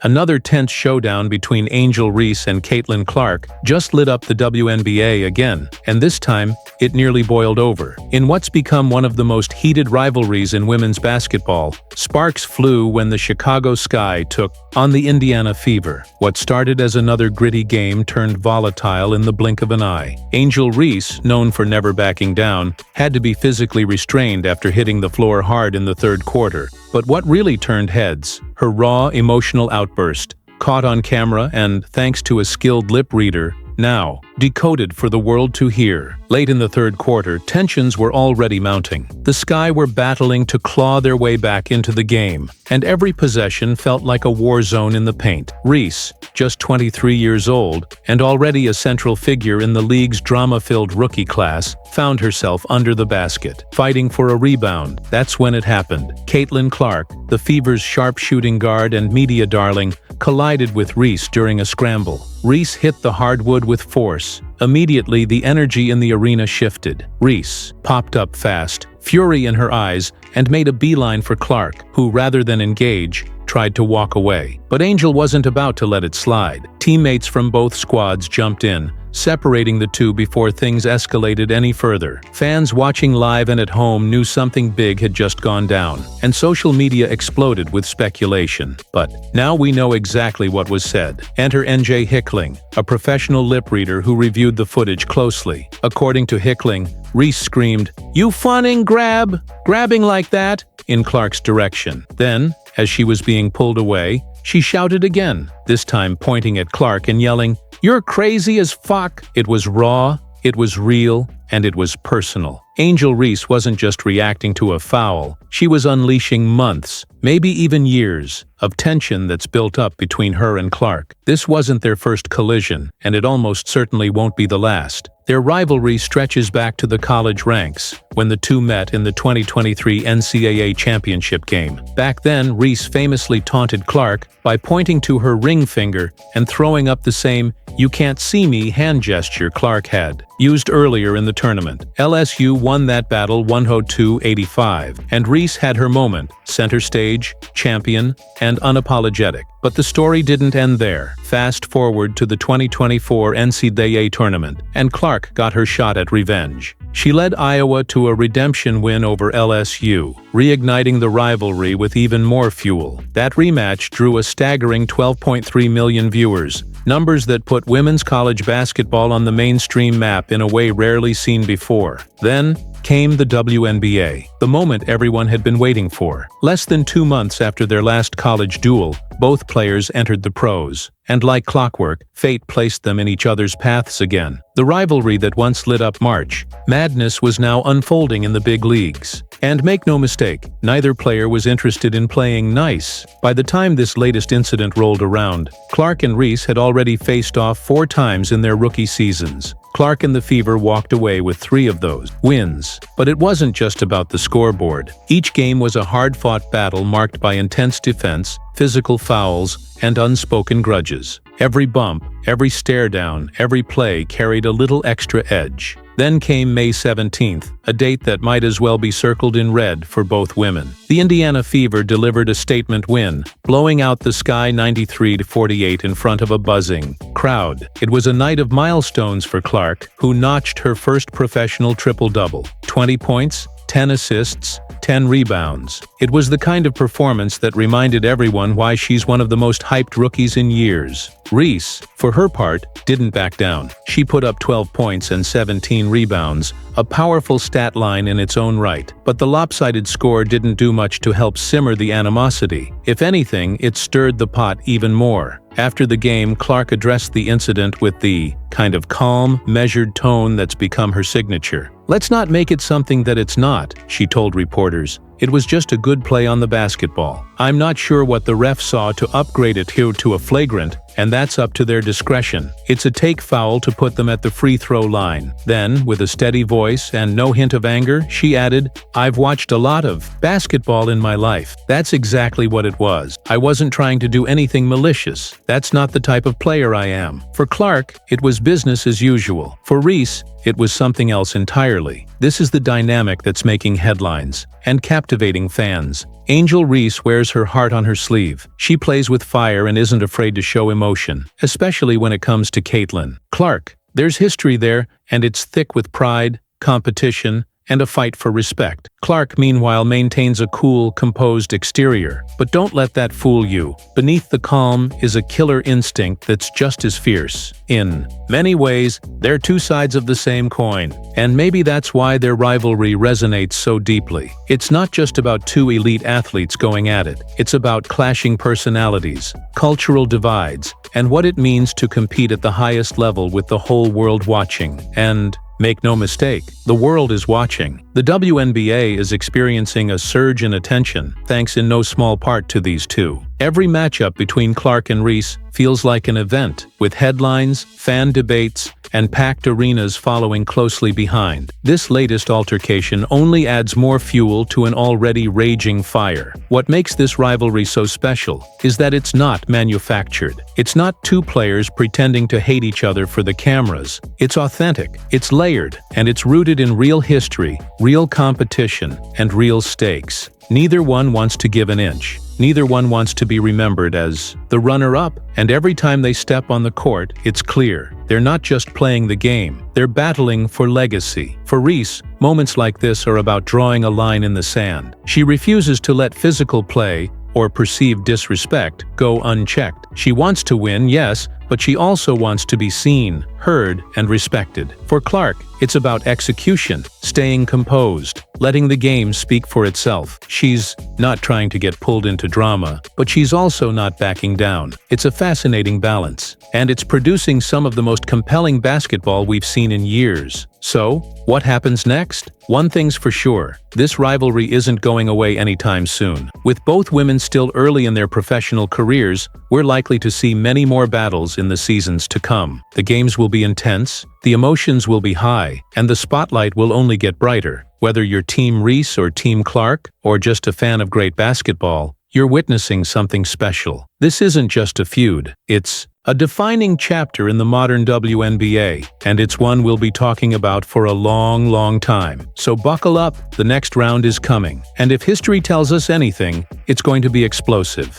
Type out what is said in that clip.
Another tense showdown between Angel Reese and Caitlin Clark just lit up the WNBA again, and this time, it nearly boiled over. In what's become one of the most heated rivalries in women's basketball, sparks flew when the Chicago Sky took on the Indiana Fever. What started as another gritty game turned volatile in the blink of an eye. Angel Reese, known for never backing down, had to be physically restrained after hitting the floor hard in the third quarter. But what really turned heads? Her raw, emotional outburst, caught on camera and, thanks to a skilled lip reader, now decoded for the world to hear. Late in the third quarter, tensions were already mounting. The Sky were battling to claw their way back into the game, and every possession felt like a war zone in the paint. Reese, just 23 years old, and already a central figure in the league's drama-filled rookie class, found herself under the basket, fighting for a rebound. That's when it happened. Caitlin Clark, the Fever's sharp-shooting guard and media darling, collided with Reese during a scramble. Reese hit the hardwood with force. Immediately, the energy in the arena shifted. Reese popped up fast, fury in her eyes, and made a beeline for Clark, who, rather than engage, tried to walk away. But Angel wasn't about to let it slide. Teammates from both squads jumped in, separating the two before things escalated any further. Fans watching live and at home knew something big had just gone down, and social media exploded with speculation. But now we know exactly what was said. Enter NJ Hickling, a professional lip reader who reviewed the footage closely. According to Hickling, Reese screamed, "You funning grabbing like that?" in Clark's direction. Then, as she was being pulled away, she shouted again, this time pointing at Clark and yelling, "You're crazy as fuck!" It was raw, it was real, and it was personal. Angel Reese wasn't just reacting to a foul, she was unleashing months, maybe even years, of tension that's built up between her and Clark. This wasn't their first collision, and it almost certainly won't be the last. Their rivalry stretches back to the college ranks, when the two met in the 2023 NCAA championship game. Back then, Reese famously taunted Clark by pointing to her ring finger and throwing up the same "you can't see me" hand gesture Clark had used earlier in the tournament. LSU won that battle 102-85, and Reese had her moment, center stage, champion, and unapologetic. But the story didn't end there. Fast forward to the 2024 NCAA tournament, and Clark got her shot at revenge. She led Iowa to a redemption win over LSU, reigniting the rivalry with even more fuel. That rematch drew a staggering 12.3 million viewers, numbers that put women's college basketball on the mainstream map in a way rarely seen before. Then came the WNBA, the moment everyone had been waiting for. Less than 2 months after their last college duel, both players entered the pros, and like clockwork, fate placed them in each other's paths again. The rivalry that once lit up March Madness was now unfolding in the big leagues. And make no mistake, neither player was interested in playing nice. By the time this latest incident rolled around, Clark and Reese had already faced off 4 times in their rookie seasons. Clark and the Fever walked away with 3 of those wins. But it wasn't just about the scoreboard. Each game was a hard-fought battle marked by intense defense, physical fouls, and unspoken grudges. Every bump, every stare down, every play carried a little extra edge. Then came May 17th, a date that might as well be circled in red for both women. The Indiana Fever delivered a statement win, blowing out the Sky 93-48 in front of a buzzing crowd. It was a night of milestones for Clark, who notched her first professional triple-double. 20 points, 10 assists, 10 rebounds. It was the kind of performance that reminded everyone why she's one of the most hyped rookies in years. Reese, for her part, didn't back down. She put up 12 points and 17 rebounds, a powerful stat line in its own right. But the lopsided score didn't do much to help simmer the animosity. If anything, it stirred the pot even more. After the game, Clark addressed the incident with the kind of calm, measured tone that's become her signature. "Let's not make it something that it's not," she told reporters. "It was just a good play on the basketball. I'm not sure what the ref saw to upgrade it here to a flagrant, and that's up to their discretion. It's a take foul to put them at the free throw line." Then, with a steady voice and no hint of anger, she added, "I've watched a lot of basketball in my life. That's exactly what it was. I wasn't trying to do anything malicious. That's not the type of player I am." For Clark, it was business as usual. For Reese, it was something else entirely. This is the dynamic that's making headlines and captivating fans. Angel Reese wears her heart on her sleeve. She plays with fire and isn't afraid to show emotion, especially when it comes to Caitlin Clark. There's history there, and it's thick with pride, competition, and a fight for respect. Clark, meanwhile, maintains a cool, composed exterior. But don't let that fool you. Beneath the calm is a killer instinct that's just as fierce. In many ways, they're two sides of the same coin. And maybe that's why their rivalry resonates so deeply. It's not just about two elite athletes going at it. It's about clashing personalities, cultural divides, and what it means to compete at the highest level with the whole world watching. And make no mistake, the world is watching. The WNBA is experiencing a surge in attention, thanks in no small part to these two. Every matchup between Clark and Reese feels like an event, with headlines, fan debates, and packed arenas following closely behind. This latest altercation only adds more fuel to an already raging fire. What makes this rivalry so special is that it's not manufactured. It's not two players pretending to hate each other for the cameras. It's authentic, it's layered, and it's rooted in real history, real competition, and real stakes. Neither one wants to give an inch. Neither one wants to be remembered as the runner-up, and every time they step on the court, it's clear. They're not just playing the game, they're battling for legacy. For Reese, moments like this are about drawing a line in the sand. She refuses to let physical play or perceived disrespect go unchecked. She wants to win, yes, but she also wants to be seen, heard, and respected. For Clark, it's about execution, staying composed, letting the game speak for itself. She's not trying to get pulled into drama, but she's also not backing down. It's a fascinating balance, and it's producing some of the most compelling basketball we've seen in years. So, what happens next? One thing's for sure, this rivalry isn't going away anytime soon. With both women still early in their professional careers, we're likely to see many more battles in the seasons to come. The games will be intense, the emotions will be high, and the spotlight will only get brighter. Whether you're Team Reese or Team Clark, or just a fan of great basketball, you're witnessing something special. This isn't just a feud, it's a defining chapter in the modern WNBA, and it's one we'll be talking about for a long, long time. So buckle up, the next round is coming. And if history tells us anything, it's going to be explosive.